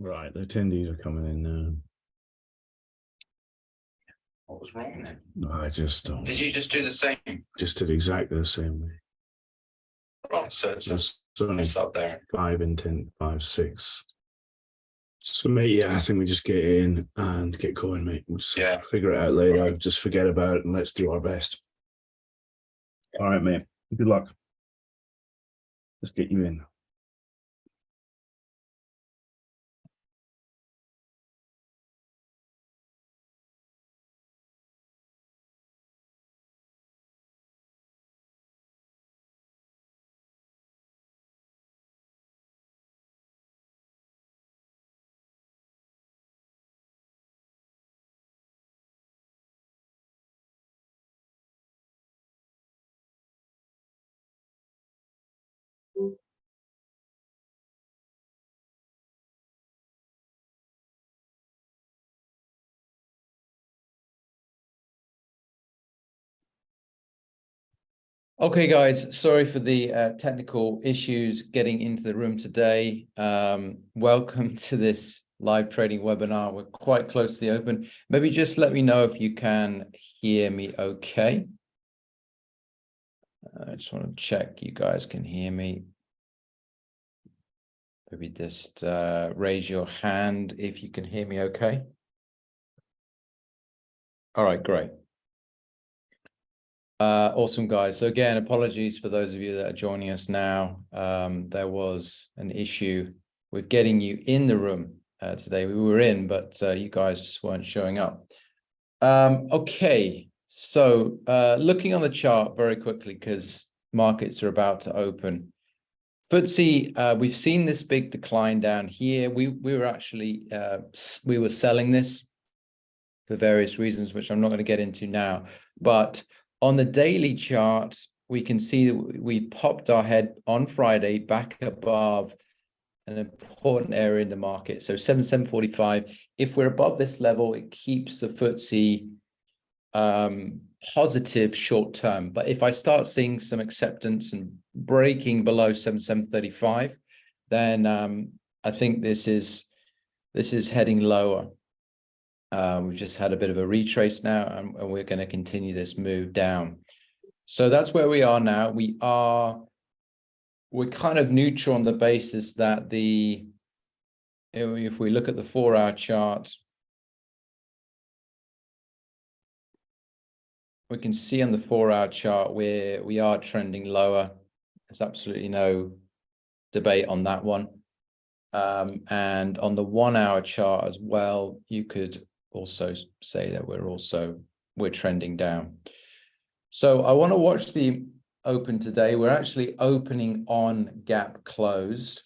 Right, the attendees are coming in now. What was wrong then? No, I just don't. Did you just do the same? Just did exactly the same way. Right, so There's only it's up there. 5 intent, 5, 6. So, mate, yeah, I think we just get in and get going, mate. We'll just figure it out later. Right. Just forget about it and let's do our best. All right, mate. Good luck. Let's get you in. Okay, guys, sorry for the technical issues getting into the room today. Welcome to this live trading webinar. We're quite close to the open. Maybe just let me know if you can hear me okay. I just want to check you guys can hear me. Maybe just raise your hand if you can hear me okay. All right, great. Awesome, guys. So again, apologies for those of you that are joining us now. There was an issue with getting you in the room today. We were in, but you guys just weren't showing up. Okay, so looking on the chart very quickly because markets are about to open. FTSE, we've seen this big decline down here. We were actually we were selling this for various reasons, which I'm not going to get into now, but on the daily chart, we can see that we popped our head on Friday back above an important area in the market. So 7745. If we're above this level, it keeps the FTSE positive short term. But if I start seeing some acceptance and breaking below 7735, then I think this is heading lower. We've just had a bit of a retrace now, and we're going to continue this move down. So that's where we are now. We're kind of neutral on the basis that if we look at the 4-hour chart, we can see on the 4-hour chart where we are trending lower. There's absolutely no debate on that one. And on the 1-hour chart as well, you could also say that we're trending down. So I want to watch the open today. We're actually opening on gap close.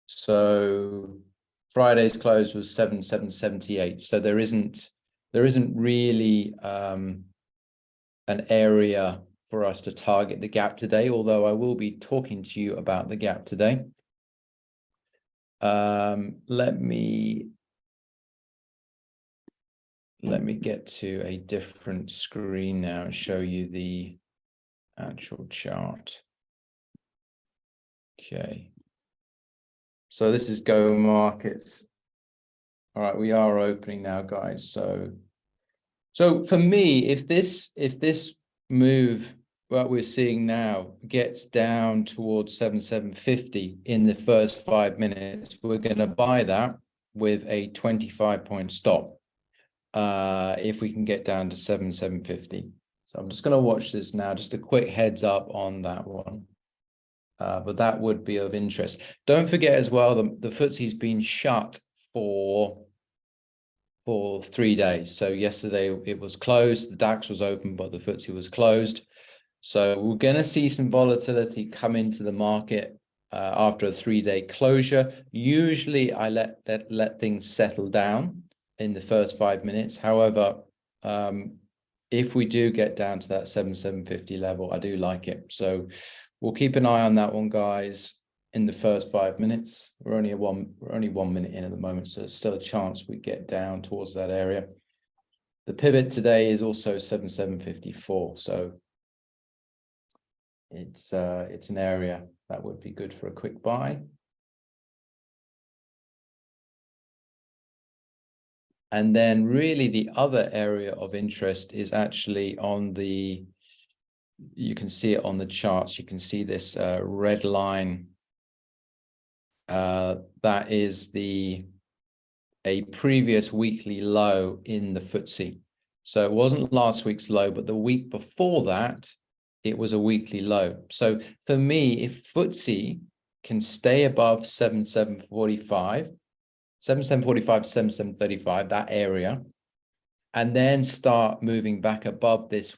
So Friday's close was 7778. So there isn't really an area for us to target the gap today, although I will be talking to you about the gap today. Let me get to a different screen now and show you the actual chart. Okay. So this is Go Markets. All right, we are opening now, guys. So for me, if this move, what we're seeing now, gets down towards 7750 in the first 5 minutes, we're going to buy that with a 25-point stop. If we can get down to 7750. So I'm just going to watch this now, just a quick heads up on that one. But that would be of interest. Don't forget as well, the FTSE's been shut for 3 days. So yesterday it was closed, the DAX was open, but the FTSE was closed. So we're going to see some volatility come into the market after a 3-day closure. Usually I let things settle down in the first 5 minutes. However, if we do get down to that 7750 level, I do like it. So we'll keep an eye on that one, guys, in the first 5 minutes. We're only 1 minute in at the moment, so there's still a chance we get down towards that area. The pivot today is also 7754, so it's an area that would be good for a quick buy. And then really the other area of interest is actually on the, you can see it on the charts. You can see this red line. That is a previous weekly low in the FTSE. So it wasn't last week's low, but the week before that, it was a weekly low. So for me, if FTSE can stay above 7745, 7745 to 7735, that area, and then start moving back above this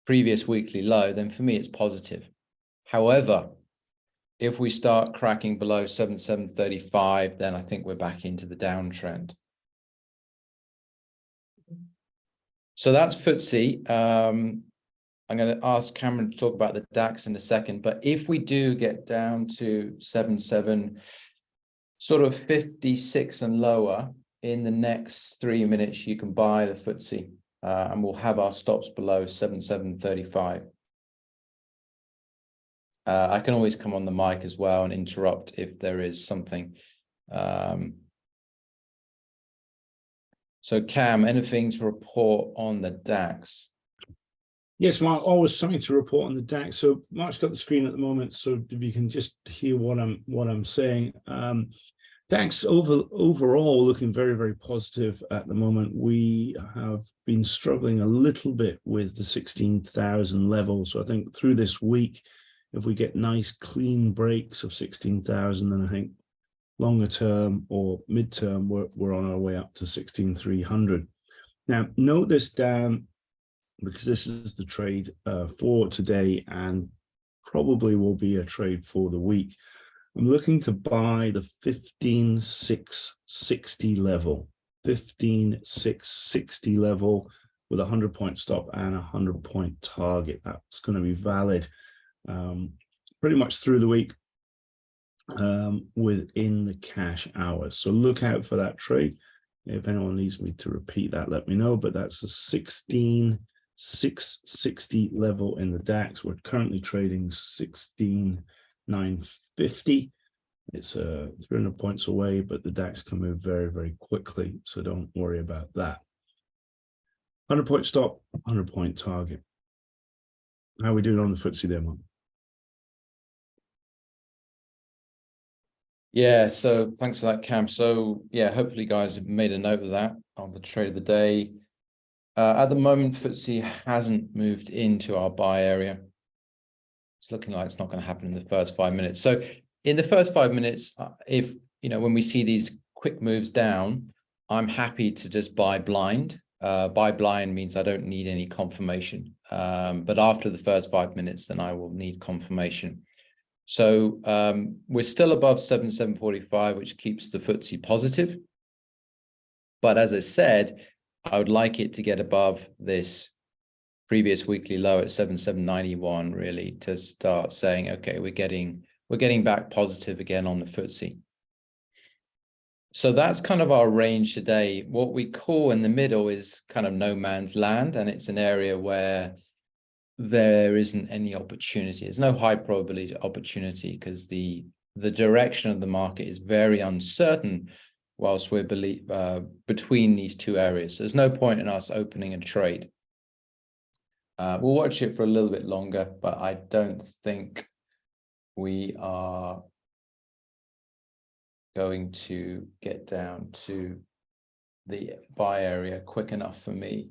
previous weekly low, then for me, it's positive. However, if we start cracking below 7735, then I think we're back into the downtrend. So that's FTSE. I'm going to ask Cameron to talk about the DAX in a second, but if we do get down to 56 and lower in the next 3 minutes, you can buy the FTSE, and we'll have our stops below 7735. I can always come on the mic as well and interrupt if there is something. So Cam, anything to report on the DAX? Yes, Mark, always something to report on the DAX. So Mark's got the screen at the moment, so if you can just hear what I'm saying. DAX overall looking very, very positive at the moment. We have been struggling a little bit with the 16,000 level. So I think through this week, if we get nice clean breaks of 16,000, then I think longer term or midterm, we're on our way up to 16,300. Now, note this down, because this is the trade for today and probably will be a trade for the week. I'm looking to buy the 15,660 level, 15,660 level with a 100-point stop and a 100-point target. That's going to be valid pretty much through the week within the cash hours. So look out for that trade. If anyone needs me to repeat that, let me know. But that's the 16,660 level in the DAX. We're currently trading 16,950. It's 300 points away, but the DAX can move very, very quickly. So don't worry about that. 100-point stop, 100-point target. How are we doing on the FTSE there, Mark? Yeah, so thanks for that, Cam. So yeah, hopefully guys have made a note of that on the trade of the day. At the moment, FTSE hasn't moved into our buy area. It's looking like it's not going to happen in the first 5 minutes. So in the first 5 minutes, if, when we see these quick moves down, I'm happy to just buy blind. Buy blind means I don't need any confirmation. But after the first 5 minutes, then I will need confirmation. So we're still above 7745, which keeps the FTSE positive. But as I said, I would like it to get above this previous weekly low at 7791, really, to start saying, okay, we're getting back positive again on the FTSE. So that's kind of our range today. What we call in the middle is kind of no man's land, and it's an area where there isn't any opportunity. There's no high probability opportunity because the direction of the market is very uncertain whilst we're between these two areas. So there's no point in us opening a trade. We'll watch it for a little bit longer, but I don't think we are going to get down to the buy area quick enough for me.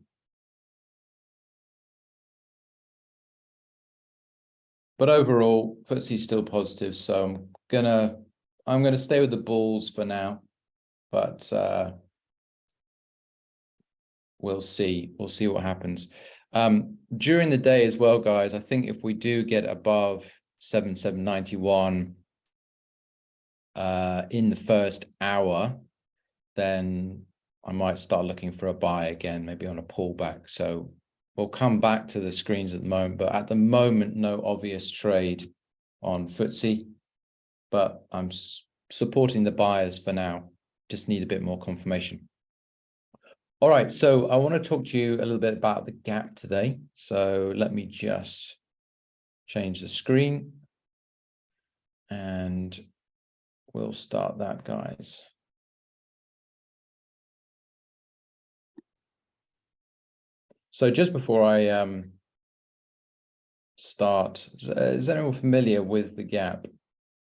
But overall, FTSE is still positive, so I'm gonna stay with the bulls for now. But we'll see what happens. During the day as well, guys, I think if we do get above 7791 in the first hour, then I might start looking for a buy again, maybe on a pullback. So we'll come back to the screens at the moment, but at the moment, no obvious trade on FTSE, but I'm supporting the buyers for now. Just need a bit more confirmation. All right, so I want to talk to you a little bit about the gap today. So let me just change the screen and we'll start that, guys. So just before I start, is anyone familiar with the gap?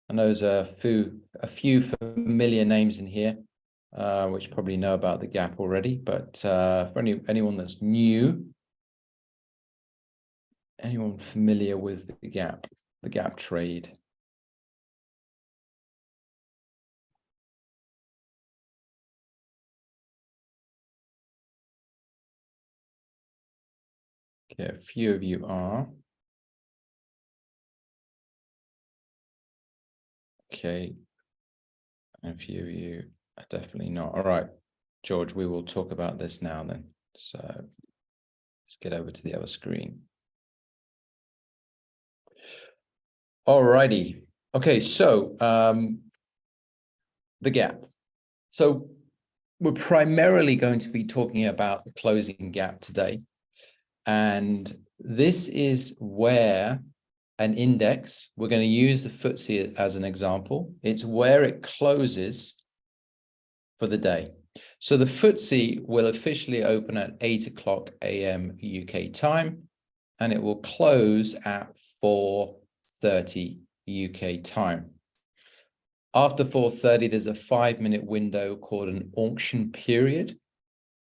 I know there's a few familiar names in here, which probably know about the gap already, but for anyone that's new, anyone familiar with the gap trade? Okay, a few of you are. Okay, and a few of you are definitely not. All right, George, we will talk about this now then. So let's get over to the other screen. All righty. Okay, so the gap. So we're primarily going to be talking about the closing gap today. And this is where an index, we're going to use the FTSE as an example. It's where it closes for the day. So the FTSE will officially open at 8 o'clock a.m. UK time, and it will close at 4:30 UK time. After 4:30, there's a 5-minute window called an auction period.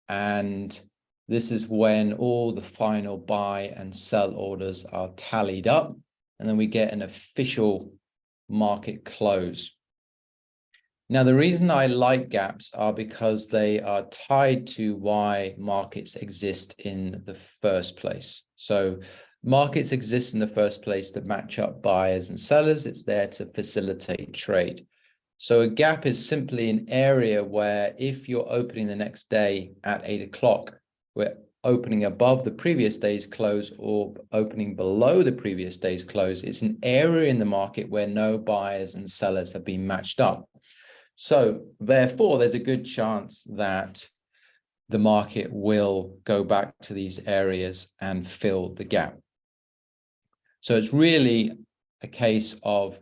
And this is when all the final buy and sell orders are tallied up. And then we get an official market close. Now, the reason I like gaps are because they are tied to why markets exist in the first place. So markets exist in the first place to match up buyers and sellers. It's there to facilitate trade. So a gap is simply an area where if you're opening the next day at 8 o'clock, we're opening above the previous day's close or opening below the previous day's close. It's an area in the market where no buyers and sellers have been matched up. So therefore, there's a good chance that the market will go back to these areas and fill the gap. So it's really a case of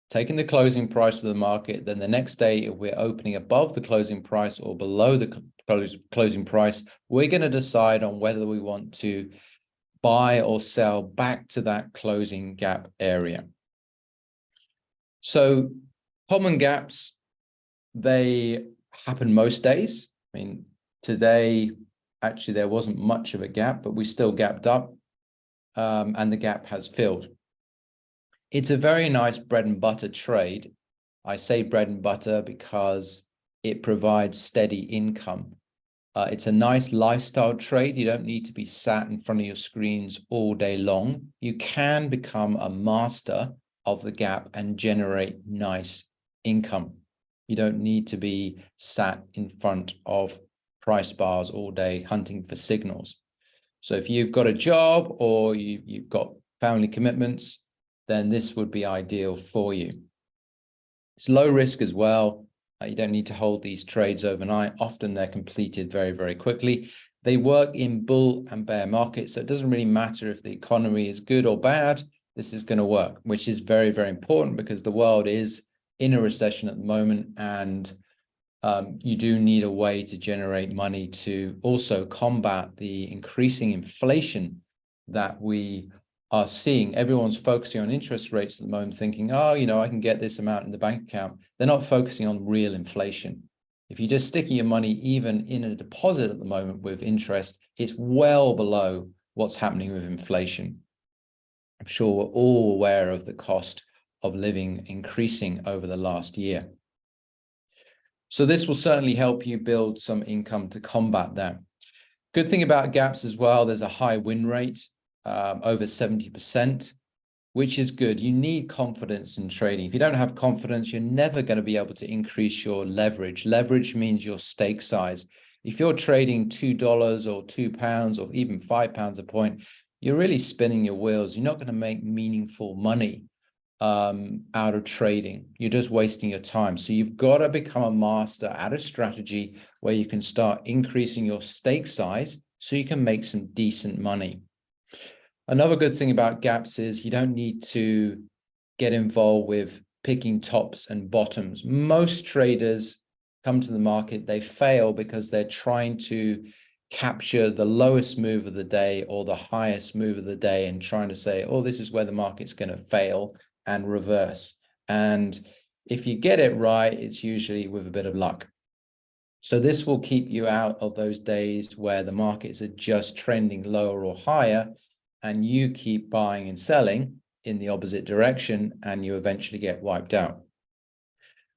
taking the closing price of the market, then the next day, if we're opening above the closing price or below the closing price, we're going to decide on whether we want to buy or sell back to that closing gap area. So common gaps, they happen most days. I mean, today, actually, there wasn't much of a gap, but we still gapped up, and the gap has filled. It's a very nice bread and butter trade. I say bread and butter because it provides steady income. It's a nice lifestyle trade. You don't need to be sat in front of your screens all day long. You can become a master of the gap and generate nice income. You don't need to be sat in front of price bars all day hunting for signals. So if you've got a job or you've got family commitments, then this would be ideal for you. It's low risk as well. You don't need to hold these trades overnight. Often they're completed very, very quickly. They work in bull and bear markets, so it doesn't really matter if the economy is good or bad. This is going to work, which is very, very important because the world is in a recession at the moment, and you do need a way to generate money to also combat the increasing inflation that we are seeing. Everyone's focusing on interest rates at the moment, thinking, oh, you know, I can get this amount in the bank account. They're not focusing on real inflation. If you're just sticking your money even in a deposit at the moment with interest, it's well below what's happening with inflation. I'm sure we're all aware of the cost of living increasing over the last year. So this will certainly help you build some income to combat that. Good thing about gaps as well, there's a high win rate. Over 70%, which is good. You need confidence in trading. If you don't have confidence, you're never going to be able to increase your leverage. Leverage means your stake size. If you're trading $2 or £2 or even £5 a point, you're really spinning your wheels. You're not going to make meaningful money out of trading. You're just wasting your time. So you've got to become a master at a strategy where you can start increasing your stake size so you can make some decent money. Another good thing about gaps is you don't need to get involved with picking tops and bottoms. Most traders come to the market, they fail because they're trying to capture the lowest move of the day or the highest move of the day and trying to say, oh, this is where the market's going to fail and reverse. And if you get it right, it's usually with a bit of luck. So this will keep you out of those days where the markets are just trending lower or higher and you keep buying and selling in the opposite direction and you eventually get wiped out.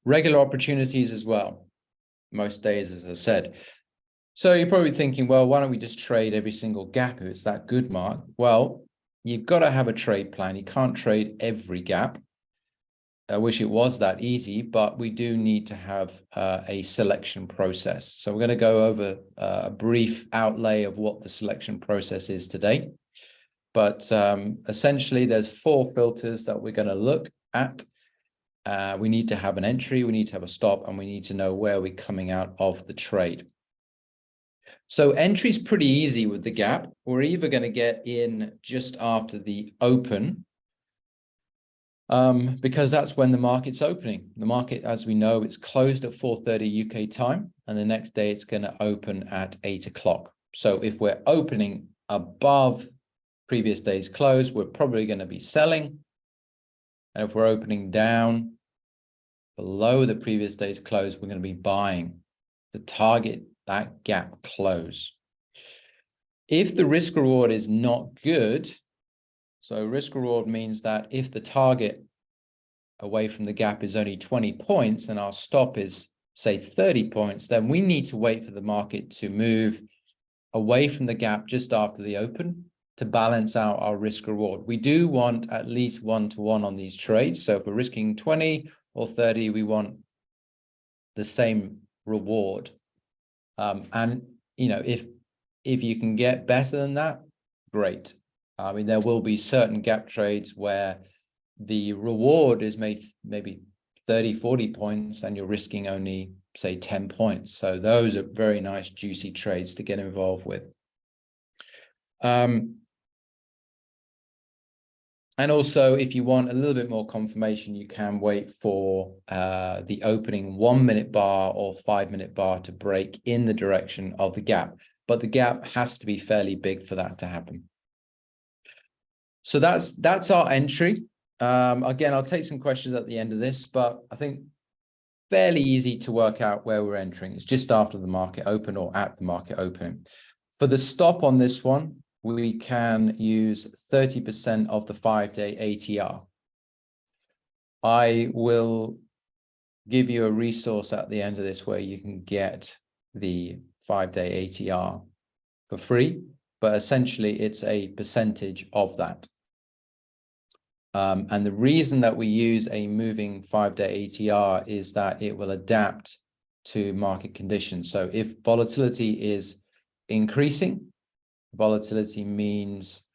Regular opportunities as well, most days, as I said. So you're probably thinking, well, why don't we just trade every single gap if it's that good, Mark? Well, you've got to have a trade plan. You can't trade every gap. I wish it was that easy, but we do need to have a selection process. So we're going to go over a brief outlay of what the selection process is today. But essentially, there's 4 filters that we're going to look at. We need to have an entry, we need to have a stop, and we need to know where we're coming out of the trade. So entry is pretty easy with the gap. We're either going to get in just after the open, because that's when the market's opening. The market, as we know, it's closed at 4:30 UK time, and the next day it's going to open at 8 o'clock. So if we're opening above previous day's close, we're probably going to be selling. And if we're opening down below the previous day's close, we're going to be buying to target that gap close. If the risk reward is not good, so risk reward means that if the target away from the gap is only 20 points and our stop is, say, 30 points, then we need to wait for the market to move away from the gap just after the open to balance out our risk reward. We do want at least 1-to-1 on these trades. So if we're risking 20 or 30, we want the same reward. And you know, if you can get better than that, great. I mean, there will be certain gap trades where the reward is maybe 30, 40 points and you're risking only, say, 10 points. So those are very nice, juicy trades to get involved with. And also, if you want a little bit more confirmation, you can wait for the opening 1-minute bar or 5-minute bar to break in the direction of the gap. But the gap has to be fairly big for that to happen. So that's our entry. Again, I'll take some questions at the end of this, but I think fairly easy to work out where we're entering. It's just after the market open or at the market opening. For the stop on this one, we can use 30% of the 5-day ATR. I will give you a resource at the end of this where you can get the 5-day ATR for free, but essentially it's a percentage of that. And the reason that we use a moving 5-day ATR is that it will adapt to market conditions. So if volatility is increasing, volatility means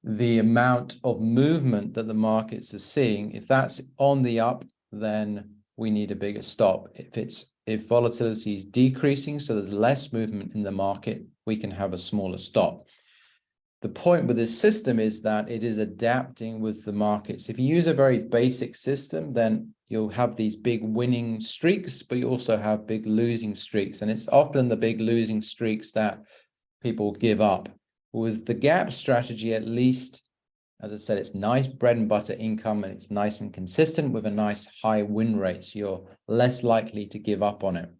the amount of movement that the markets are seeing. If that's on the up, then we need a bigger stop. If volatility is decreasing, so there's less movement in the market, we can have a smaller stop. The point with this system is that it is adapting with the markets. If you use a very basic system, then you'll have these big winning streaks, but you also have big losing streaks. And it's often the big losing streaks that people give up. With the gap strategy, at least, as I said, it's nice bread and butter income and it's nice and consistent with a nice high win rate. So you're less likely to give up on it.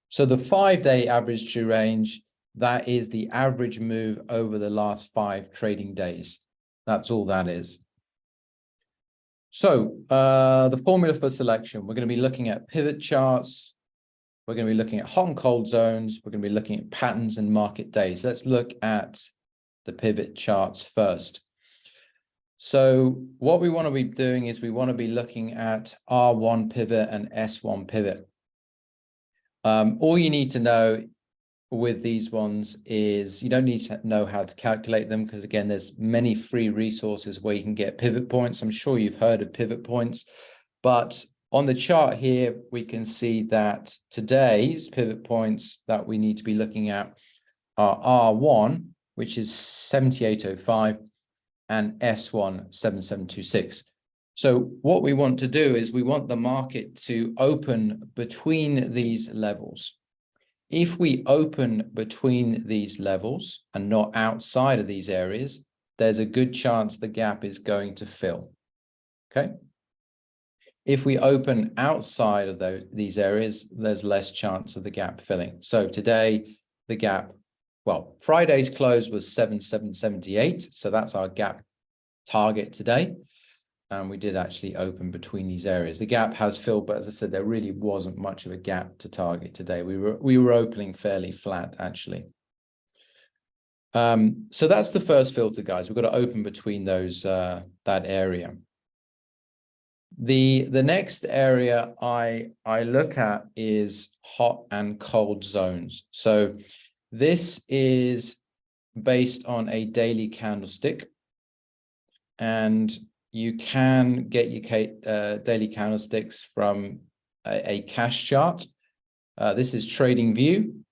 So the 5-day average true range, that is the average move over the last 5 trading days. That's all that is. So the formula for selection, we're going to be looking at pivot charts. We're going to be looking at hot and cold zones. We're going to be looking at patterns and market days. Let's look at the pivot charts first. So what we want to be doing is we want to be looking at R1 pivot and S1 pivot. All you need to know with these ones is you don't need to know how to calculate them because, again, there's many free resources where you can get pivot points. I'm sure you've heard of pivot points, but on the chart here, we can see that today's pivot points that we need to be looking at are R1, which is 7805, and S1, 7726. So what we want to do is we want the market to open between these levels. If we open between these levels and not outside of these areas, there's a good chance the gap is going to fill. Okay. If we open outside of these areas, there's less chance of the gap filling. So today, the gap, well, Friday's close was 7778. So that's our gap target today. And we did actually open between these areas. The gap has filled, but as I said, there really wasn't much of a gap to target today. We were opening fairly flat, actually. So that's the first filter, guys. We've got to open between those that area. The next area I look at is hot and cold zones. So this is based on a daily candlestick, and you can get your daily candlesticks from a cash chart. This is Trading View.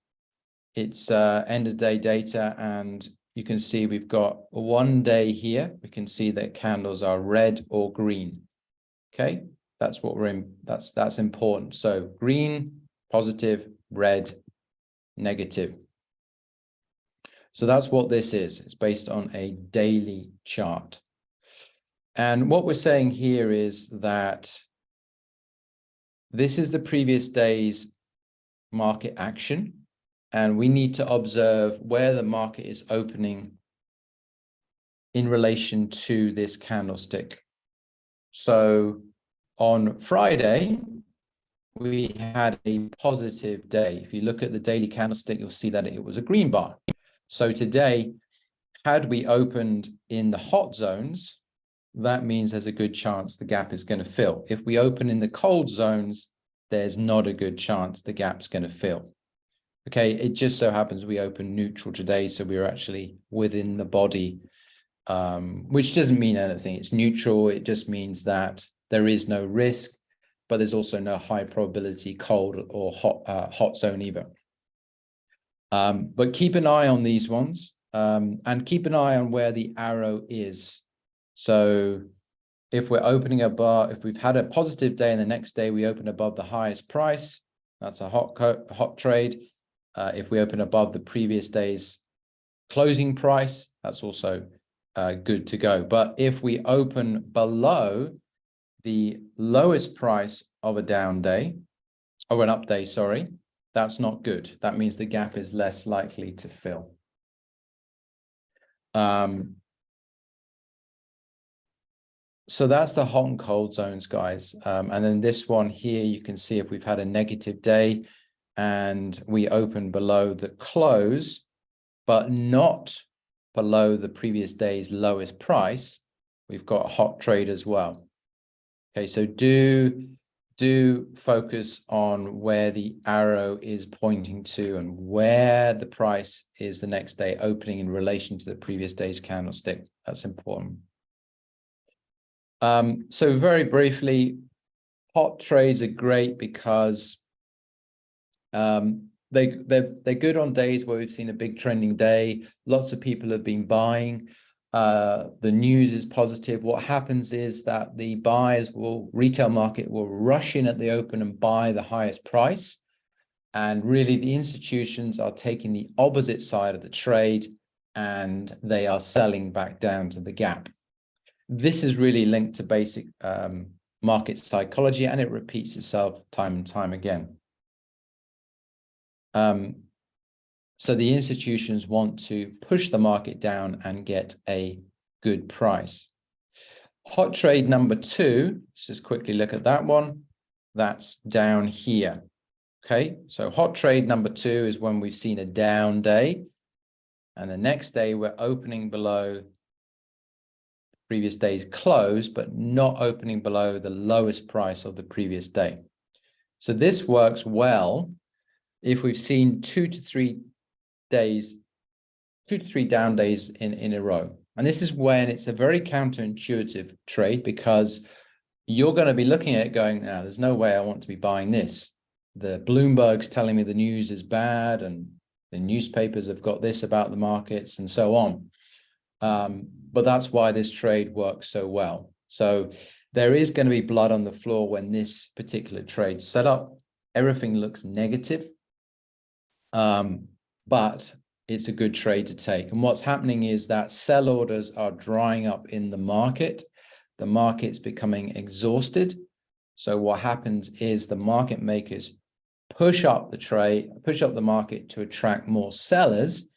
It's end of day data, and you can see we've got 1 day here. We can see that candles are red or green. Okay, that's what we're in. That's important. So green, positive, red, negative. So that's what this is. It's based on a daily chart. And what we're saying here is that this is the previous day's market action, and we need to observe where the market is opening in relation to this candlestick. So on Friday, we had a positive day. If you look at the daily candlestick, you'll see that it was a green bar. So today, had we opened in the hot zones, that means there's a good chance the gap is going to fill. If we open in the cold zones, there's not a good chance the gap's going to fill. Okay, it just so happens we opened neutral today, so we're actually within the body, which doesn't mean anything. It's neutral. It just means that there is no risk, but there's also no high probability cold or hot zone either. But keep an eye on these ones, and keep an eye on where the arrow is. So if we're opening a bar, if we've had a positive day and the next day we open above the highest price, that's a hot trade. If we open above the previous day's closing price, that's also good to go. But if we open below the lowest price of a down day, or an up day, sorry, that's not good. That means the gap is less likely to fill. So that's the hot and cold zones, guys. And then this one here, you can see if we've had a negative day and we open below the close, but not below the previous day's lowest price, we've got a hot trade as well. Okay, so do focus on where the arrow is pointing to and where the price is the next day opening in relation to the previous day's candlestick. That's important. So very briefly, hot trades are great because they're good on days where we've seen a big trending day. Lots of people have been buying. The news is positive. What happens is that the buyers retail market will rush in at the open and buy the highest price. And really the institutions are taking the opposite side of the trade and they are selling back down to the gap. This is really linked to basic market psychology, and it repeats itself time and time again. So the institutions want to push the market down and get a good price. Hot trade number 2, let's just quickly look at that one. That's down here. Okay, so hot trade number 2 is when we've seen a down day, and the next day we're opening below previous day's close, but not opening below the lowest price of the previous day. So this works well if we've seen 2 to 3 down days in a row. And this is when it's a very counterintuitive trade, because you're going to be looking at it going, now, there's no way I want to be buying this. The Bloomberg's telling me the news is bad and the newspapers have got this about the markets and so on. But that's why this trade works so well. So there is going to be blood on the floor when this particular trade set up. Everything looks negative. But it's a good trade to take. And what's happening is that sell orders are drying up in the market. The market's becoming exhausted. So what happens is the market makers push up the trade, push up the market to attract more sellers.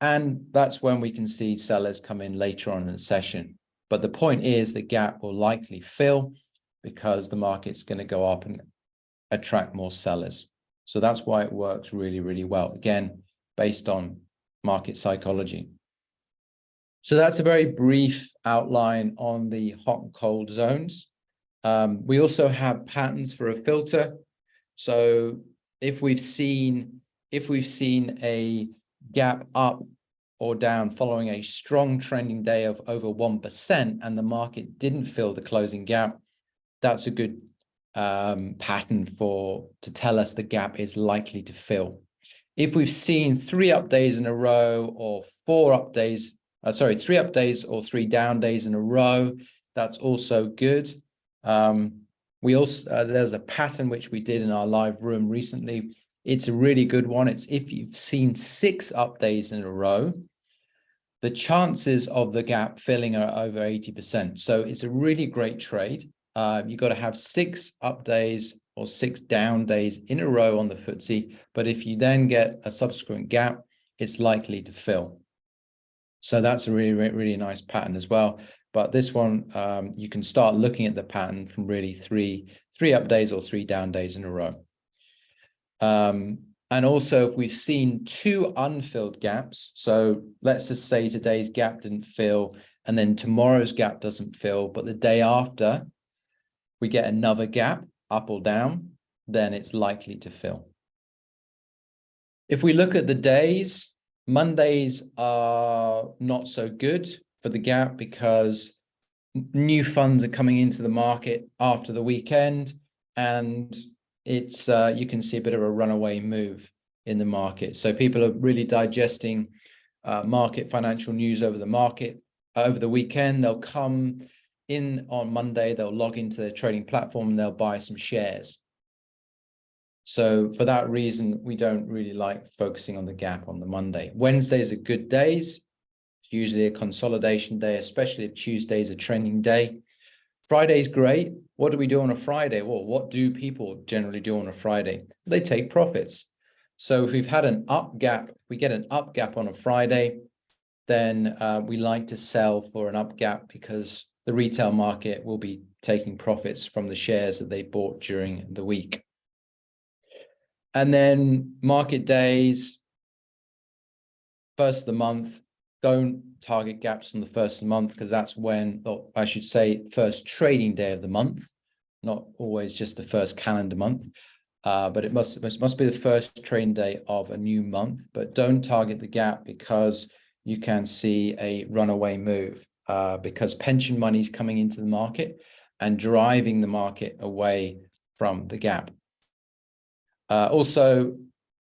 And that's when we can see sellers come in later on in the session. But the point is the gap will likely fill because the market's going to go up and attract more sellers. So that's why it works really, really well. Again, based on market psychology. So that's a very brief outline on the hot and cold zones. We also have patterns for a filter. So if we've seen a gap up or down following a strong trending day of over 1% and the market didn't fill the closing gap, that's a good pattern to tell us the gap is likely to fill. If we've seen 3 up days in a row or 3 up days or 3 down days in a row, that's also good. We also there's a pattern which we did in our live room recently. It's a really good one. It's if you've seen 6 up days in a row, the chances of the gap filling are over 80%. So it's a really great trade. You've got to have 6 up days or 6 down days in a row on the FTSE. But if you then get a subsequent gap, it's likely to fill. So that's a really, really nice pattern as well. But this one, you can start looking at the pattern from really three up days or 3 down days in a row. And also, if we've seen 2 unfilled gaps, so let's just say today's gap didn't fill, and then tomorrow's gap doesn't fill, but the day after we get another gap, up or down, then it's likely to fill. If we look at the days, Mondays are not so good for the gap because new funds are coming into the market after the weekend, and it's you can see a bit of a runaway move in the market. So people are really digesting market financial news over the weekend. They'll come in on Monday, they'll log into their trading platform and they'll buy some shares. So for that reason, we don't really like focusing on the gap on the Monday. Wednesdays are good days. It's usually a consolidation day, especially if Tuesday is a trending day. Friday's great. What do we do on a Friday? Well, what do people generally do on a Friday? They take profits. So if we've had an up gap, we get an up gap on a Friday, then we like to sell for an up gap because the retail market will be taking profits from the shares that they bought during the week. And then market days, first of the month, don't target gaps on the first of the month because that's when, or I should say, first trading day of the month, not always just the first calendar month, but it must be the first trading day of a new month. But don't target the gap because you can see a runaway move because pension money is coming into the market and driving the market away from the gap. Also,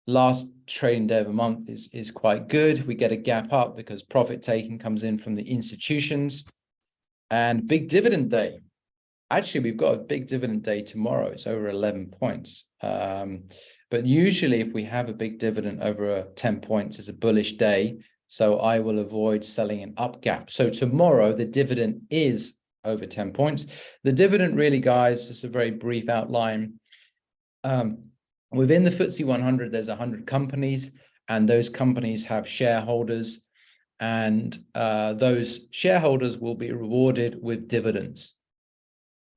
last trading day of a month is quite good. We get a gap up because profit taking comes in from the institutions. And big dividend day. Actually, we've got a big dividend day tomorrow. It's over 11 points. But usually if we have a big dividend over 10 points, it's a bullish day. So I will avoid selling an up gap. So tomorrow the dividend is over 10 points. The dividend really, guys, just a very brief outline. Within the FTSE 100, there's 100 companies, and those companies have shareholders, and those shareholders will be rewarded with dividends.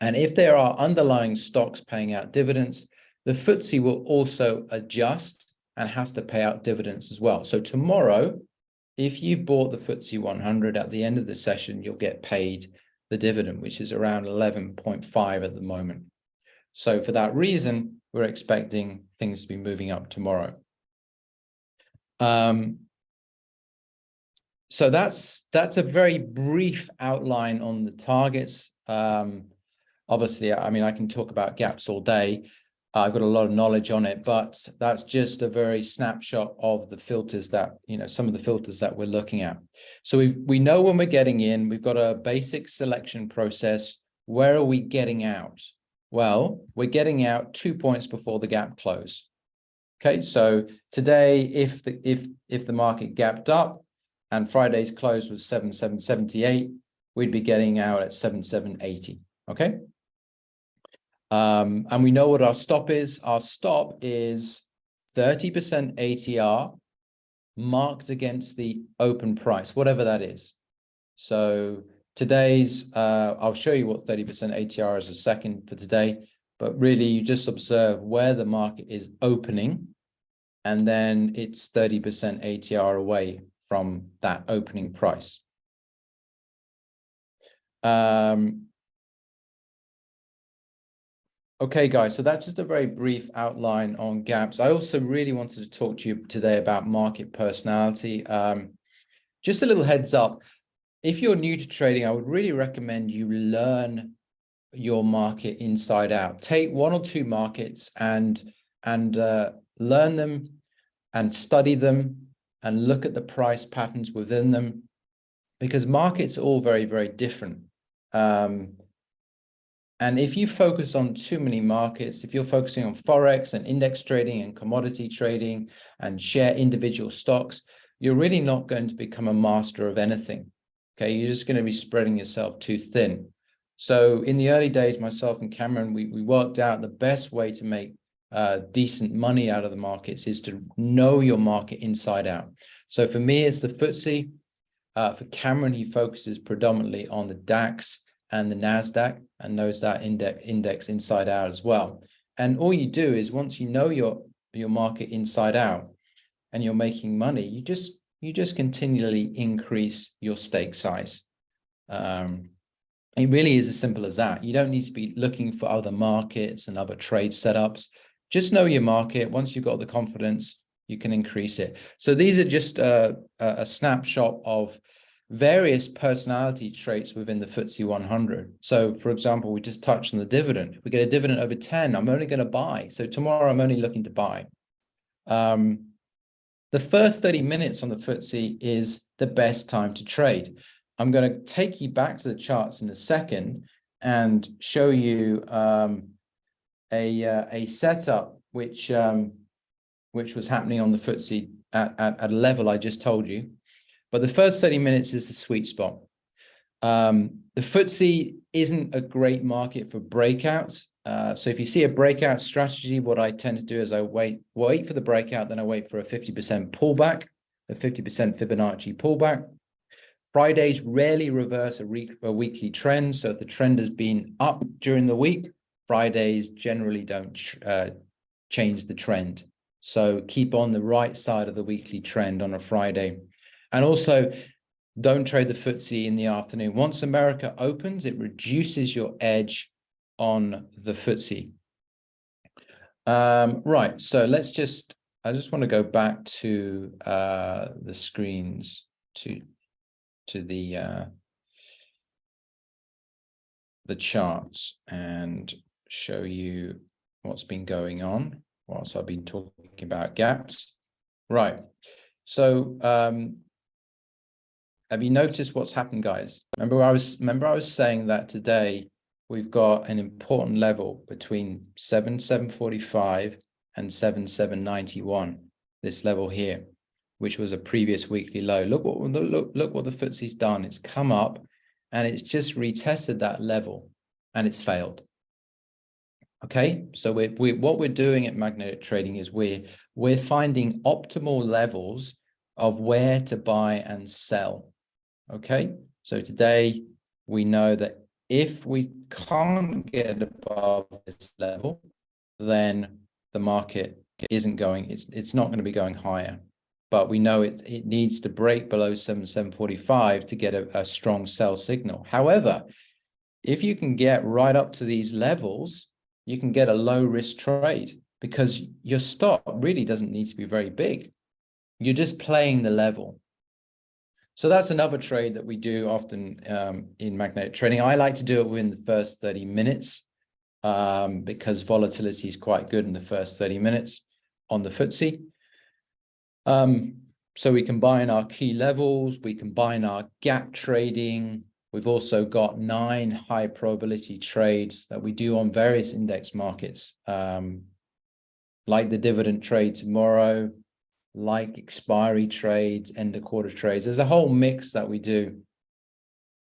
And if there are underlying stocks paying out dividends, the FTSE will also adjust and has to pay out dividends as well. So tomorrow, if you bought the FTSE 100 at the end of the session, you'll get paid the dividend, which is around 11.5 at the moment. So for that reason, we're expecting things to be moving up tomorrow. So that's a very brief outline on the targets. Obviously, I mean, I can talk about gaps all day. I've got a lot of knowledge on it, but that's just a very snapshot of the filters that, some of the filters that we're looking at. So we know when we're getting in, we've got a basic selection process. Where are we getting out? Well, we're getting out 2 points before the gap close. Okay, so today, if the market gapped up and Friday's close was 7778, we'd be getting out at 7780. Okay. And we know what our stop is. Our stop is 30% ATR marked against the open price, whatever that is. So today's, I'll show you what 30% ATR is a second for today, but really you just observe where the market is opening, and then it's 30% ATR away from that opening price. Okay, guys, so that's just a very brief outline on gaps. I also really wanted to talk to you today about market personality. Just a little heads up. If you're new to trading, I would really recommend you learn your market inside out. Take one or two markets and learn them and study them and look at the price patterns within them, because markets are all very, very different. And if you focus on too many markets, if you're focusing on Forex and index trading and commodity trading and share individual stocks, you're really not going to become a master of anything. Okay, you're just going to be spreading yourself too thin. So in the early days, myself and Cameron, we worked out the best way to make decent money out of the markets is to know your market inside out. So for me, it's the FTSE. For Cameron, he focuses predominantly on the DAX and the NASDAQ, and knows that index inside out as well. And all you do is, once you know your market inside out and you're making money, you just continually increase your stake size. It really is as simple as that. You don't need to be looking for other markets and other trade setups. Just know your market. Once you've got the confidence, you can increase it. So these are just a snapshot of various personality traits within the FTSE 100. So for example, we just touched on the dividend. If we get a dividend over 10, I'm only going to buy. So tomorrow I'm only looking to buy. The first 30 minutes on the FTSE is the best time to trade. I'm going to take you back to the charts in a second and show you a setup which was happening on the FTSE at a level I just told you. But the first 30 minutes is the sweet spot. The FTSE isn't a great market for breakouts. So if you see a breakout strategy, what I tend to do is I wait for the breakout, then I wait for a 50% pullback, a 50% Fibonacci pullback. Fridays rarely reverse a weekly trend. So if the trend has been up during the week, Fridays generally don't change the trend. So keep on the right side of the weekly trend on a Friday. And also, don't trade the FTSE in the afternoon. Once America opens, it reduces your edge on the FTSE. Right, so I just want to go back to the screens, to the charts, and show you what's been going on whilst I've been talking about gaps. Right, so have you noticed what's happened, guys? Remember I was saying that today we've got an important level between 7,745 and 7,791. This level here, which was a previous weekly low. Look what the FTSE's done. It's come up and it's just retested that level and it's failed. Okay, so what we're doing at magnetic trading is we're finding optimal levels of where to buy and sell. Okay, so today we know that if we can't get above this level, then the market isn't going, it's not going to be going higher. But we know it needs to break below 7,745 to get a strong sell signal. However, if you can get right up to these levels, you can get a low risk trade because your stop really doesn't need to be very big. You're just playing the level. So that's another trade that we do often in magnetic trading. I like to do it within the first 30 minutes because volatility is quite good in the first 30 minutes on the FTSE. So we combine our key levels, we combine our gap trading. We've also got 9 high probability trades that we do on various index markets. like the dividend trade tomorrow, like expiry trades, end of quarter trades. There's a whole mix that we do.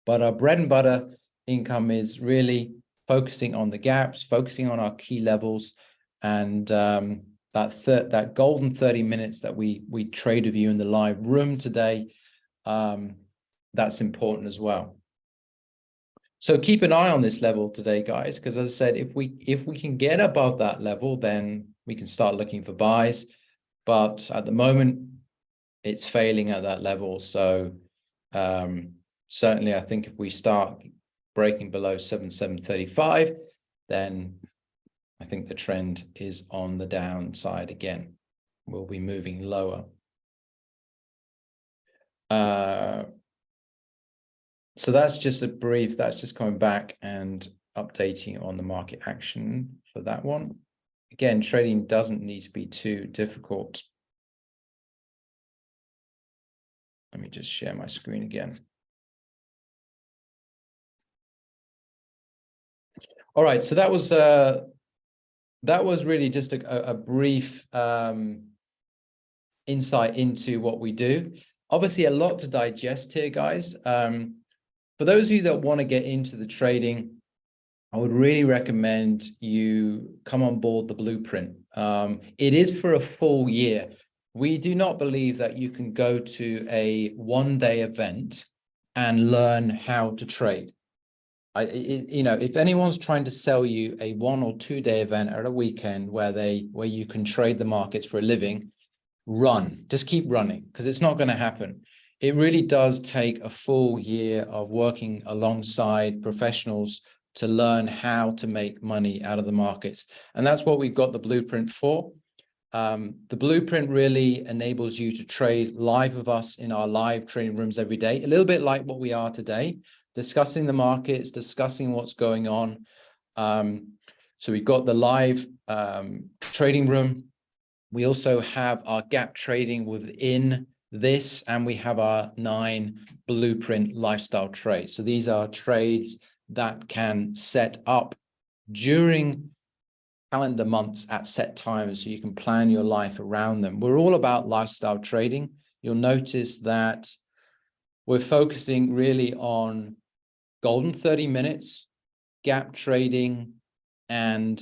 But our bread and butter income is really focusing on the gaps, focusing on our key levels, and that golden 30 minutes that we trade with you in the live room today, that's important as well. So keep an eye on this level today, guys, because as I said, if we can get above that level, then we can start looking for buys. But at the moment, it's failing at that level. So certainly, I think if we start breaking below 7735, then I think the trend is on the downside again. We'll be moving lower. So that's just a brief, that's just coming back and updating on the market action for that one. Again, trading doesn't need to be too difficult. Let me just share my screen again. All right, so that was really just a brief insight into what we do. Obviously, a lot to digest here, guys. For those of you that want to get into the trading, I would really recommend you come on board the blueprint. It is for a full year. We do not believe that you can go to a one-day event and learn how to trade. If anyone's trying to sell you a 1 or 2 day event at a weekend where you can trade the markets for a living, just keep running, because it's not going to happen. It really does take a full year of working alongside professionals to learn how to make money out of the markets. And that's what we've got the blueprint for. The blueprint really enables you to trade live with us in our live trading rooms every day, a little bit like what we are today, discussing the markets, discussing what's going on. So we've got the live trading room. We also have our gap trading within this, and we have our 9 blueprint lifestyle trades. So these are trades that can set up during calendar months at set times, so you can plan your life around them. We're all about lifestyle trading. You'll notice that we're focusing really on golden 30 minutes, gap trading, and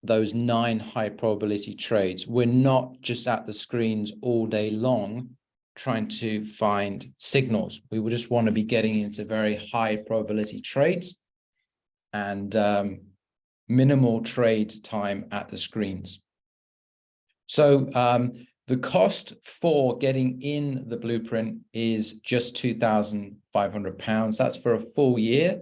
those 9 high probability trades. We're not just at the screens all day long trying to find signals. We would just want to be getting into very high probability trades and minimal trade time at the screens. So the cost for getting in the blueprint is just £2,500. That's for a full year.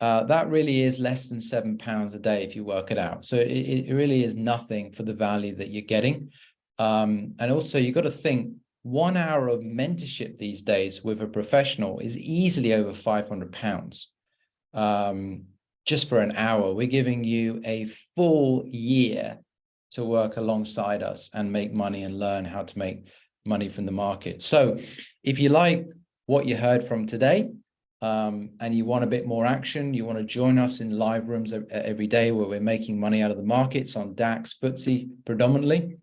That really is less than £7 a day if you work it out. So it really is nothing for the value that you're getting. And also you've got to think 1 hour of mentorship these days with a professional is easily over £500. Just for an hour. We're giving you a full year to work alongside us and make money and learn how to make money from the market. So if you like what you heard from today, and you want a bit more action, you want to join us in live rooms every day where we're making money out of the markets on DAX, FTSE predominantly,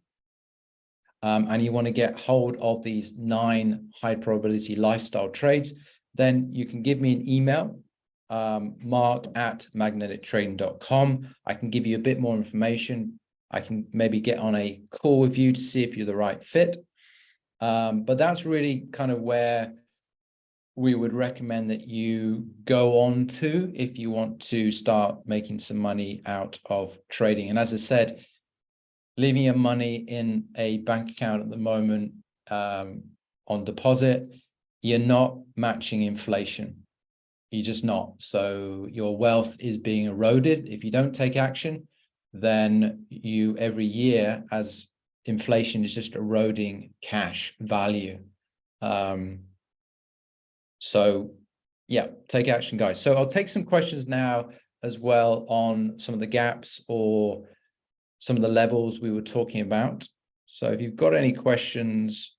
and you want to get hold of these 9 high probability lifestyle trades, then you can give me an email, mark@magnetictrading.com. I can give you a bit more information. I can maybe get on a call with you to see if you're the right fit. But that's really kind of where we would recommend that you go on to if you want to start making some money out of trading. And as I said, leaving your money in a bank account at the moment on deposit, you're not matching inflation. You're just not. So your wealth is being eroded. If you don't take action, then you every year, as inflation is just eroding cash value. So yeah, take action, guys. So I'll take some questions now as well on some of the gaps or some of the levels we were talking about. So if you've got any questions,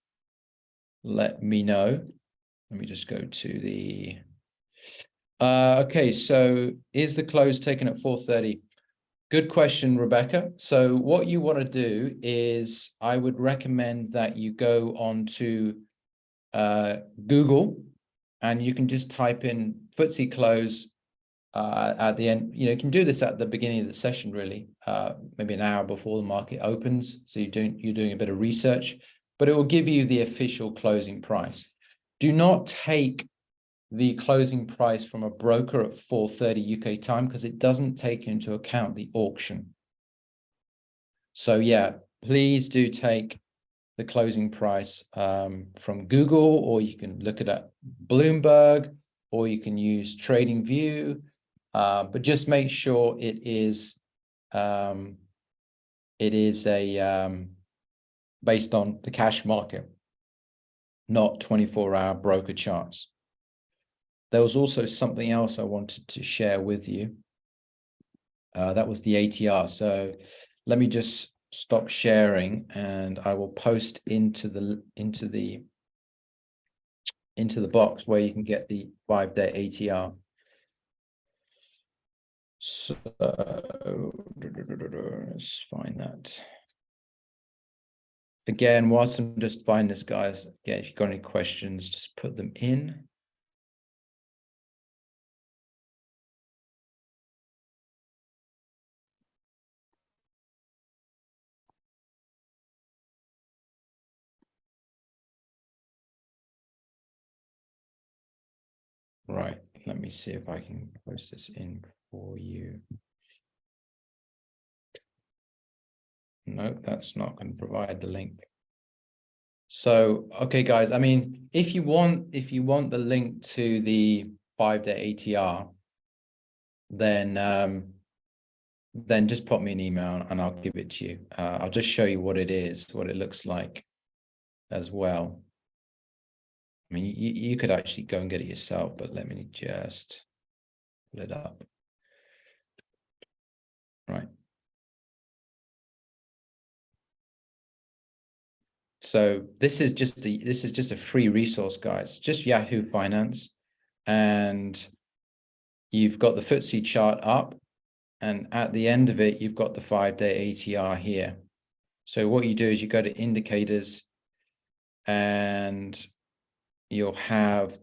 let me know. Let me just go to the, okay, so is the close taken at 4:30? Good question, Rebecca. So what you want to do is I would recommend that you go on to Google and you can just type in FTSE close at the end. You can do this at the beginning of the session, really, maybe an hour before the market opens. So you're doing a bit of research, but it will give you the official closing price. Do not take the closing price from a broker at 4:30 UK time because it doesn't take into account the auction. So yeah, please do take the closing price from Google, or you can look at Bloomberg, or you can use TradingView, but just make sure it is a based on the cash market, not 24-hour broker charts. There was also something else I wanted to share with you. That was the ATR. So let me just stop sharing and I will post into the box where you can get the 5-day ATR. So let's find that. Again, whilst I'm just finding this, guys, again, if you've got any questions, just put them in. Right, let me see if I can post this in for you. No, that's not going to provide the link. So, okay, guys, I mean, if you want the link to the 5-day ATR, then just pop me an email and I'll give it to you. I'll just show you what it is, what it looks like as well. I mean, you could actually go and get it yourself, but let me just pull it up. Right. So this is just a free resource, guys, just Yahoo Finance. And you've got the FTSE chart up. And at the end of it, you've got the 5-day ATR here. So what you do is you go to indicators and you'll have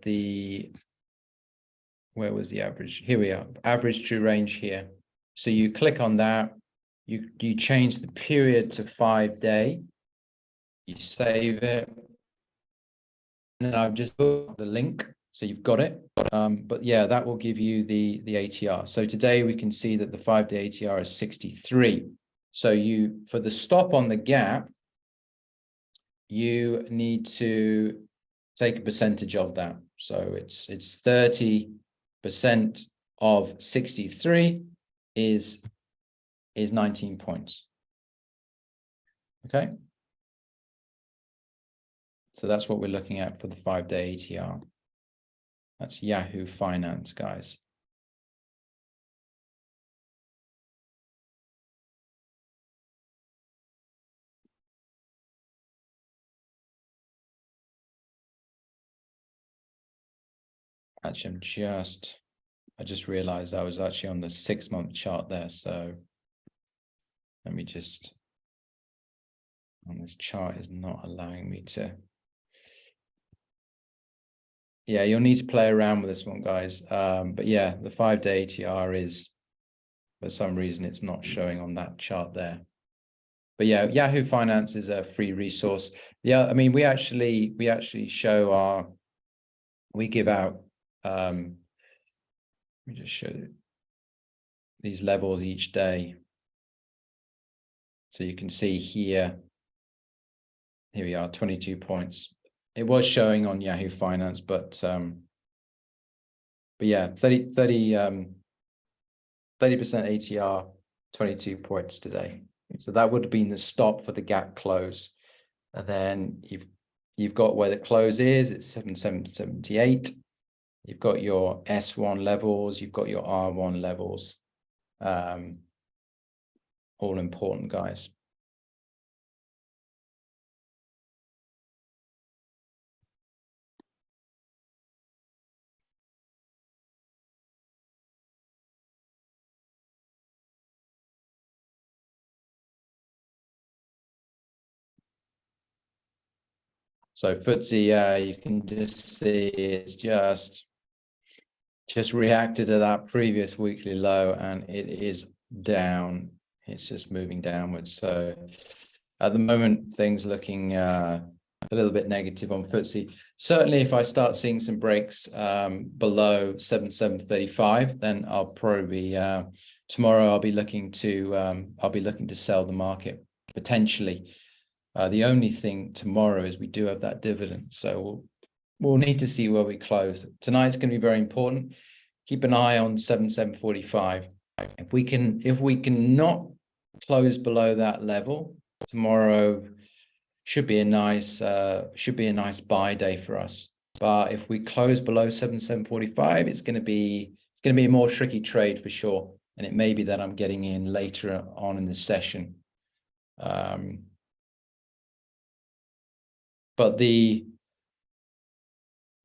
where was the average? Here we are, average true range here. So you click on that, you change the period to 5-day, you save it, and then I've just put the link, so you've got it. But yeah, that will give you the ATR. So today we can see that the 5-day ATR is 63. So for the stop on the gap, you need to take a percentage of that. So it's 30% of 63 is 19 points. Okay. So that's what we're looking at for the 5-day ATR. That's Yahoo Finance, guys. Actually, I just realized I was actually on the 6-month chart there. So let me just, and this chart is not allowing me to. Yeah, you'll need to play around with this one, guys. But yeah, the 5-day ATR is, for some reason, it's not showing on that chart there. But yeah, Yahoo Finance is a free resource. Yeah, I mean, we actually show we give out, let me just show you these levels each day. So you can see here we are, 22 points. It was showing on Yahoo Finance, but yeah, 30% ATR, 22 points today. So that would have been the stop for the gap close. And then you've got where the close is, it's 7778. You've got your S1 levels, you've got your R1 levels. All important, guys. So FTSE, you can just see it's just reacted to that previous weekly low, and it is down. It's just moving downwards. So at the moment, things looking a little bit negative on FTSE. Certainly, if I start seeing some breaks below 7735, then I'll probably tomorrow I'll be looking to sell the market potentially. The only thing tomorrow is we do have that dividend, so we'll need to see where we close. Tonight's going to be very important. Keep an eye on 7745. If we can not close below that level tomorrow, should be a nice buy day for us. But if we close below 7745, it's going to be a more tricky trade for sure, and it may be that I'm getting in later on in the session. But the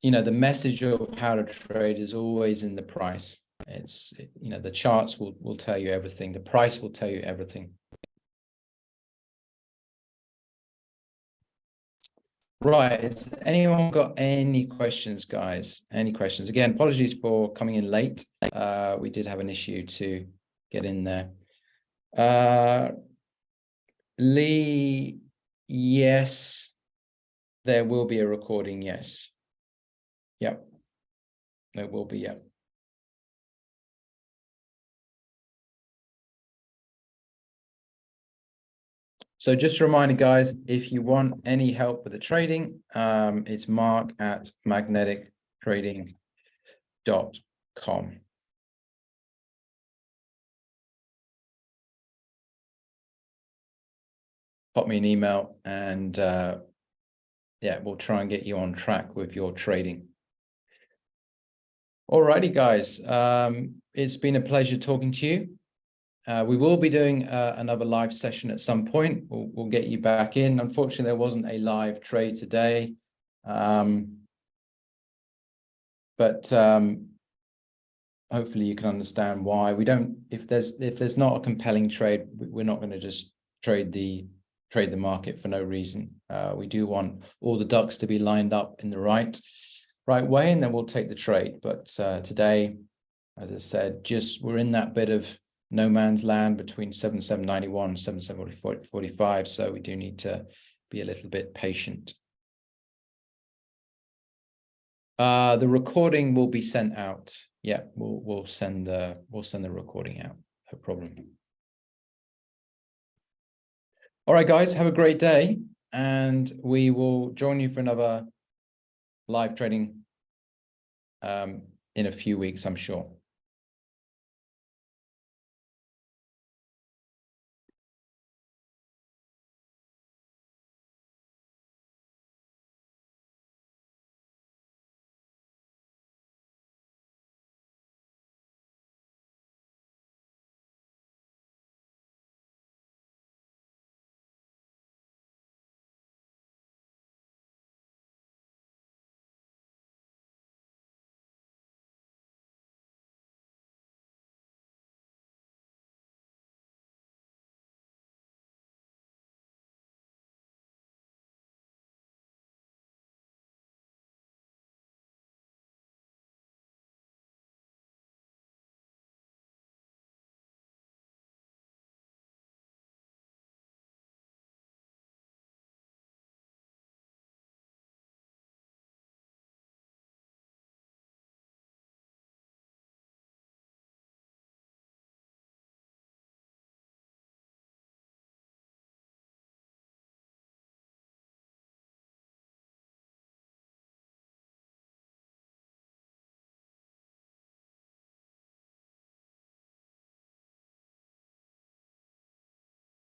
message of how to trade is always in the price. It's, the charts will tell you everything. The price will tell you everything. Right. Has anyone got any questions, guys? Any questions? Again, apologies for coming in late. We did have an issue to get in there. Lee, yes. There will be a recording, yes. Yep. There will be, yep. So just a reminder, guys, if you want any help with the trading, it's mark@magnetictrading.com. Pop me an email and yeah, we'll try and get you on track with your trading. Alrighty, guys. It's been a pleasure talking to you. We will be doing another live session at some point. We'll get you back in. Unfortunately, there wasn't a live trade today. But hopefully you can understand why we don't, if there's not a compelling trade, we're not going to just trade the market for no reason. We do want all the ducks to be lined up in the right way, and then we'll take the trade. But today, as I said, we're in that bit of no man's land between 7791 and 7745, so we do need to be a little bit patient. The recording will be sent out. Yeah, we'll send the recording out. No problem. All right, guys, have a great day, and we will join you for another live trading in a few weeks, I'm sure.